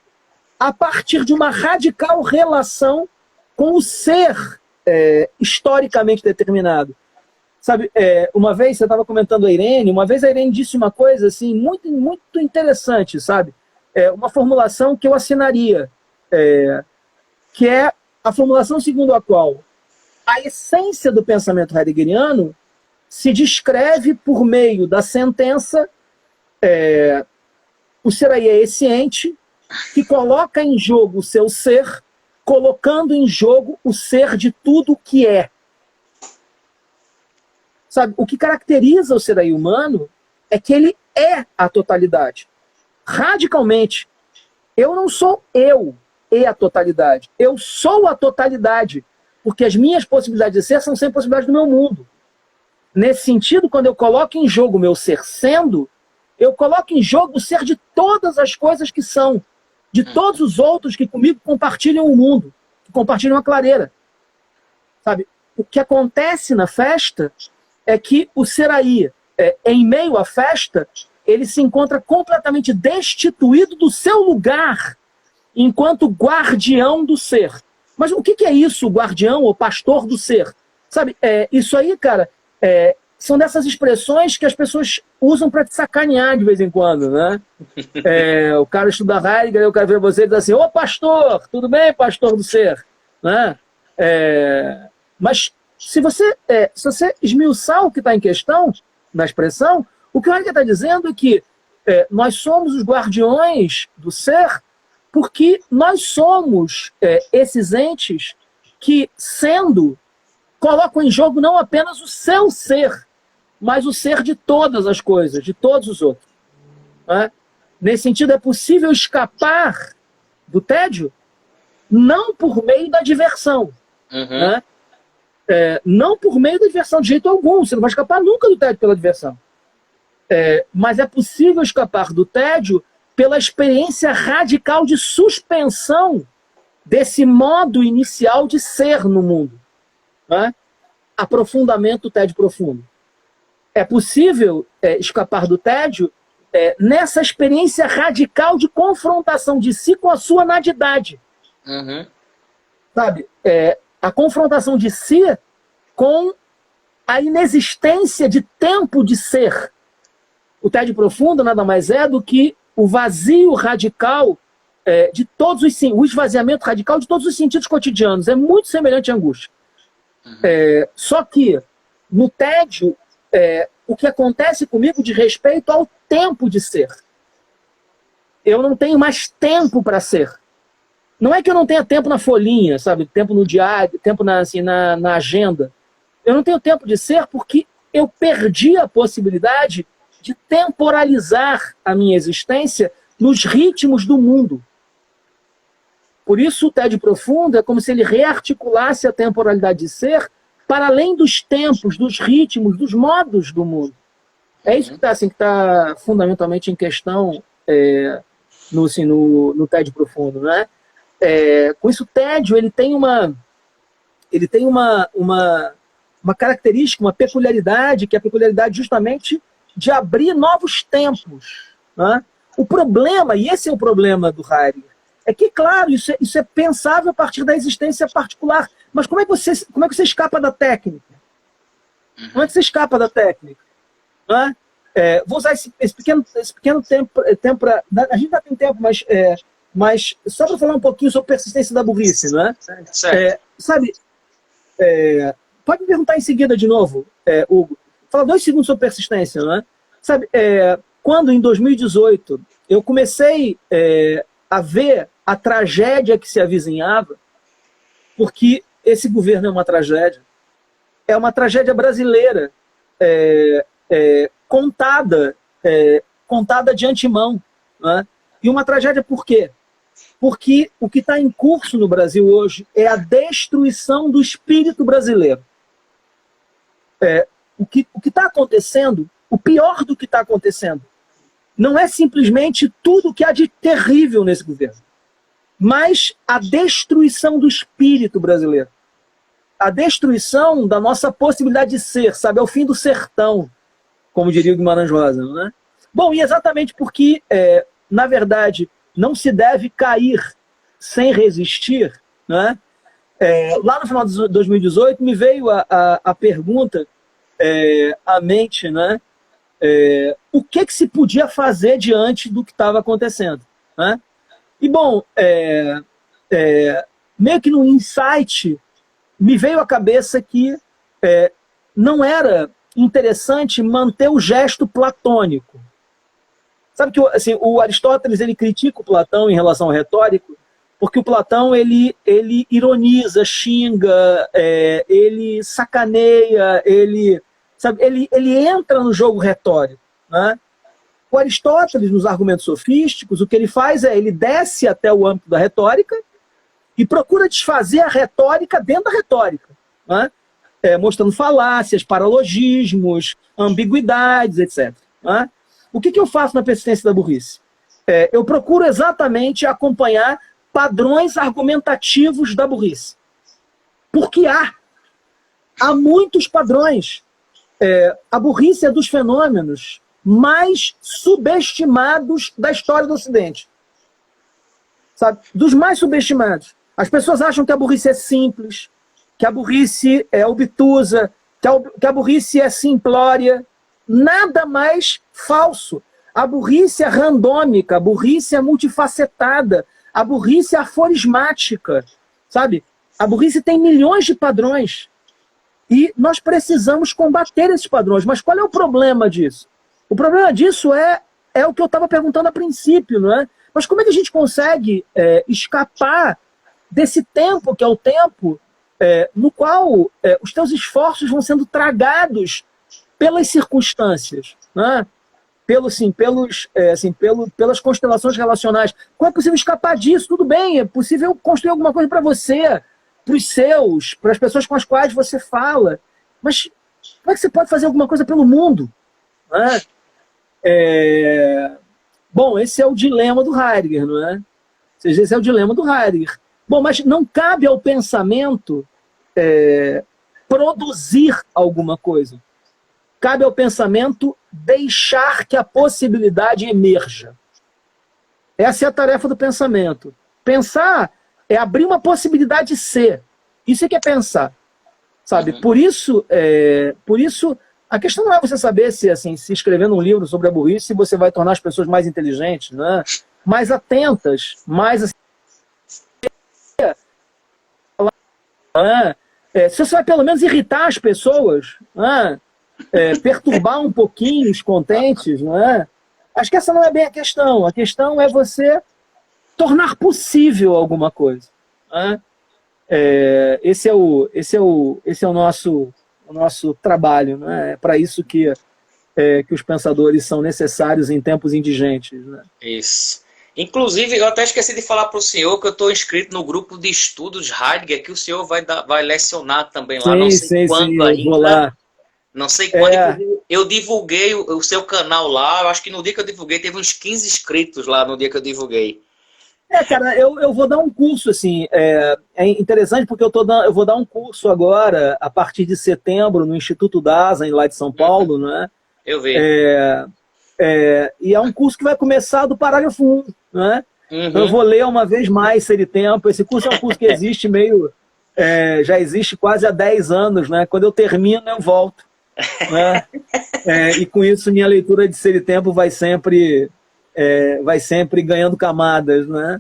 a partir de uma radical relação com o ser historicamente determinado. Sabe, uma vez você estava comentando a Irene disse uma coisa assim, muito, muito interessante, sabe? Uma formulação que eu assinaria, que é a formulação segundo a qual a essência do pensamento heideggeriano se descreve por meio da sentença o ser aí é esse ente que coloca em jogo o seu ser, colocando em jogo o ser de tudo que é. Sabe, o que caracteriza o ser aí humano é que ele é a totalidade. Radicalmente. Eu não sou eu e a totalidade. Eu sou a totalidade. Porque as minhas possibilidades de ser são sempre possibilidades do meu mundo. Nesse sentido, quando eu coloco em jogo o meu ser sendo, eu coloco em jogo o ser de todas as coisas que são. De todos os outros que comigo compartilham o mundo. Que compartilham a clareira. Sabe? O que acontece na festa é que o ser aí, em meio à festa, ele se encontra completamente destituído do seu lugar enquanto guardião do ser. Mas o que é isso, guardião ou pastor do ser? Sabe, isso aí, cara, são dessas expressões que as pessoas usam para te sacanear de vez em quando, né? O cara estuda Heidegger, o cara vê você e diz assim, ô pastor, tudo bem, pastor do ser? Né? Mas se você esmiuçar o que está em questão na expressão, O que o Heidegger está dizendo é que nós somos os guardiões do ser porque nós somos esses entes que, sendo, colocam em jogo não apenas o seu ser, mas o ser de todas as coisas, de todos os outros. Né? Nesse sentido, é possível escapar do tédio não por meio da diversão. Né? Não por meio da diversão, de jeito algum. Você não vai escapar nunca do tédio pela diversão. Mas é possível escapar do tédio pela experiência radical de suspensão desse modo inicial de ser no mundo. Né? Aprofundamento do tédio profundo. É possível escapar do tédio nessa experiência radical de confrontação de si com a sua nadidade. Sabe? A confrontação de si com a inexistência de tempo de ser. O tédio profundo nada mais é do que o vazio radical de todos o esvaziamento radical de todos os sentidos cotidianos. É muito semelhante à angústia. Só que no tédio, o que acontece comigo diz respeito ao tempo de ser. Eu não tenho mais tempo para ser. Não é que eu não tenha tempo na folhinha, sabe? Tempo no diário, tempo na agenda. Eu não tenho tempo de ser porque eu perdi a possibilidade de temporalizar a minha existência nos ritmos do mundo. Por isso, o tédio profundo é como se ele rearticulasse a temporalidade de ser para além dos tempos, dos ritmos, dos modos do mundo. É isso que está fundamentalmente em questão no tédio profundo. Né? Com isso, o tédio ele tem uma característica, uma peculiaridade, que é a peculiaridade justamente de abrir novos tempos. Né? O problema, e esse é o problema do Heidegger, é que, claro, isso é pensável a partir da existência particular. Mas como é que você escapa da técnica? Como é que você escapa da técnica? Né? Vou usar esse pequeno tempo para... A gente ainda tem tempo, mas só para falar um pouquinho sobre persistência da burrice. Né? Sabe, pode me perguntar em seguida de novo, Hugo. Falar 2 segundos sobre persistência. Né? Sabe, quando em 2018 eu comecei a ver a tragédia que se avizinhava, porque esse governo é uma tragédia brasileira, contada de antemão. Né? E uma tragédia por quê? Porque o que está em curso no Brasil hoje é a destruição do espírito brasileiro. O que está acontecendo, o pior do que está acontecendo, não é simplesmente tudo o que há de terrível nesse governo, mas a destruição do espírito brasileiro. A destruição da nossa possibilidade de ser, sabe? É o fim do sertão, como diria o Guimarães Rosa. Né? Bom, e exatamente porque, na verdade, não se deve cair sem resistir, né? Lá no final de 2018 me veio a pergunta à mente, né? O que se podia fazer diante do que estava acontecendo. Né? E, bom, meio que no insight, me veio à cabeça que não era interessante manter o gesto platônico. Sabe que assim, o Aristóteles ele critica o Platão em relação ao retórico, porque o Platão ele ironiza, xinga, ele sacaneia, ele entra no jogo retórico. Né? O Aristóteles, nos argumentos sofísticos, o que ele faz ele desce até o âmbito da retórica e procura desfazer a retórica dentro da retórica. Né? Mostrando falácias, paralogismos, ambiguidades, etc. Né? O que eu faço na persistência da burrice? Eu procuro exatamente acompanhar padrões argumentativos da burrice. Porque há muitos padrões. A burrice é dos fenômenos mais subestimados da história do Ocidente. Sabe? Dos mais subestimados. As pessoas acham que a burrice é simples, que a burrice é obtusa, que a burrice é simplória. Nada mais falso. A burrice é randômica, a burrice é multifacetada, a burrice é aforismática. Sabe? A burrice tem milhões de padrões. E nós precisamos combater esses padrões. Mas qual é o problema disso? O problema disso é o que eu estava perguntando a princípio, não é? Mas como é que a gente consegue escapar desse tempo, que é o tempo no qual os teus esforços vão sendo tragados pelas circunstâncias, né? Pelas constelações relacionais. Como é possível escapar disso? Tudo bem, é possível construir alguma coisa para você, para os seus, para as pessoas com as quais você fala. Mas como é que você pode fazer alguma coisa pelo mundo? Né? Bom, esse é o dilema do Heidegger, não é? Ou seja, esse é o dilema do Heidegger. Bom, mas não cabe ao pensamento produzir alguma coisa. Cabe ao pensamento deixar que a possibilidade emerja. Essa é a tarefa do pensamento. Pensar é abrir uma possibilidade de ser. Isso é que é pensar. Sabe? Por isso, a questão não é você saber se escrevendo um livro sobre a burrice você vai tornar as pessoas mais inteligentes, né? Mais atentas, mais... se você vai pelo menos irritar as pessoas, perturbar um pouquinho os contentes, não é? Acho que essa não é bem a questão. A questão é você tornar possível alguma coisa. Né? Esse é o nosso trabalho. Né? É para isso que os pensadores são necessários em tempos indigentes. Né? Isso. Inclusive, eu até esqueci de falar para o senhor que eu estou inscrito no grupo de estudos Heidegger, que o senhor vai lecionar também lá. Não sei quando ainda. Vou lá. Não sei quando. Eu divulguei o seu canal lá. Eu acho que no dia que eu divulguei, teve uns 15 inscritos lá no dia que eu divulguei. Cara, eu vou dar um curso, assim. É interessante porque eu vou dar um curso agora, a partir de setembro, no Instituto Dasein, lá de São Paulo, né? Eu vi. E é um curso que vai começar do parágrafo 1, né? Então eu vou ler uma vez mais, se ele tempo. Esse curso é um curso que existe já existe quase há 10 anos, né? Quando eu termino, eu volto. Né? E com isso minha leitura de Ser e Tempo vai sempre ganhando camadas, né?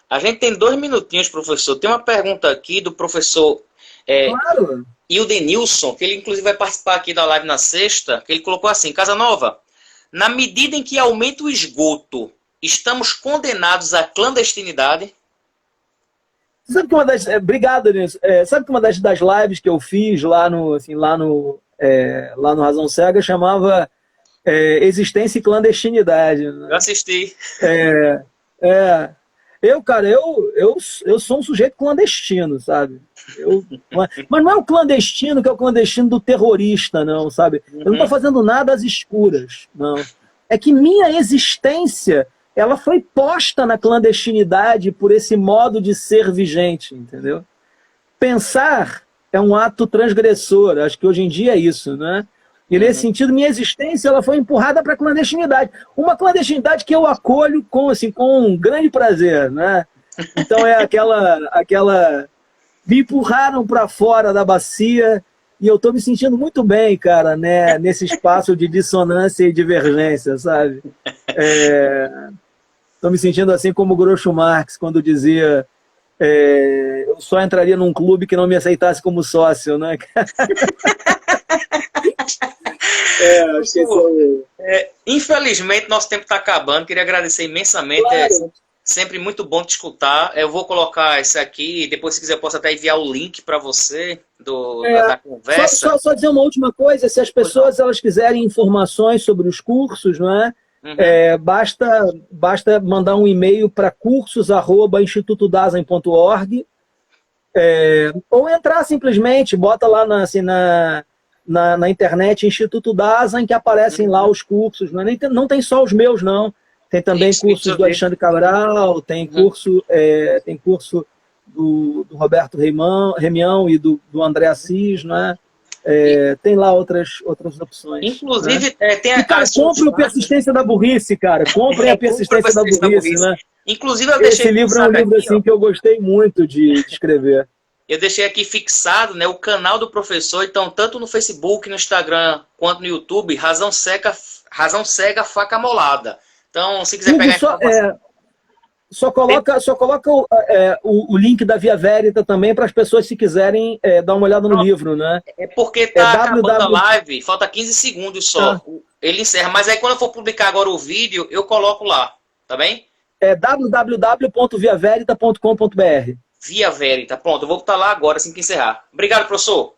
A gente tem 2 minutinhos, professor. Tem uma pergunta aqui do professor claro. Ildenilson, que ele inclusive vai participar aqui da live na sexta, que ele colocou assim: Casanova, na medida em que aumenta o esgoto, estamos condenados à clandestinidade? Sabe que obrigado, Nilson. Sabe que uma das lives que eu fiz lá no Razão Cega chamava Existência e Clandestinidade. Né? Eu assisti. Eu sou um sujeito clandestino, sabe? Mas não é o clandestino que é o clandestino do terrorista, não, sabe? Eu não estou fazendo nada às escuras, não. É que minha existência... ela foi posta na clandestinidade por esse modo de ser vigente, entendeu? Pensar é um ato transgressor, acho que hoje em dia é isso, né? E nesse sentido, minha existência ela foi empurrada para a clandestinidade. Uma clandestinidade que eu acolho com um grande prazer, né? Então é aquela... me empurraram para fora da bacia e eu estou me sentindo muito bem, cara, né? Nesse espaço de dissonância e divergência, sabe? Estou me sentindo assim como o Groucho Marx, quando dizia eu só entraria num clube que não me aceitasse como sócio, né? Acho que infelizmente, nosso tempo está acabando. Queria agradecer imensamente. Claro. Sempre muito bom te escutar. Eu vou colocar isso aqui, depois, se quiser, eu posso até enviar o link para você da conversa. Só dizer uma última coisa: se as pessoas elas quiserem informações sobre os cursos, não é? Basta mandar um e-mail para cursos@institutodasein.org ou entrar simplesmente, bota lá na internet Instituto Dasein, que aparecem lá os cursos. Não tem só os meus, não. Tem também cursos do Alexandre Cabral, tem curso do Roberto Remião e do André Assis, né? Tem lá outras opções. Inclusive, né? tem a compre o Persistência da Burrice, cara. Comprem a Persistência da Burrice, né? Inclusive, eu deixei esse livro é um livro aqui, assim, que eu gostei muito de escrever. Eu deixei aqui fixado, né, o canal do professor, então, tanto no Facebook, no Instagram, quanto no YouTube, Razão Cega Faca Molada. Então, se quiser pegar informação... Só coloca o link da Via Verita também para as pessoas, se quiserem, dar uma olhada no livro, né? É porque tá acabando a live, falta 15 segundos só. Ele encerra, mas aí quando eu for publicar agora o vídeo, eu coloco lá, tá bem? É www.viaverita.com.br. Via Verita, pronto, eu vou botar lá agora, assim que encerrar. Obrigado, professor.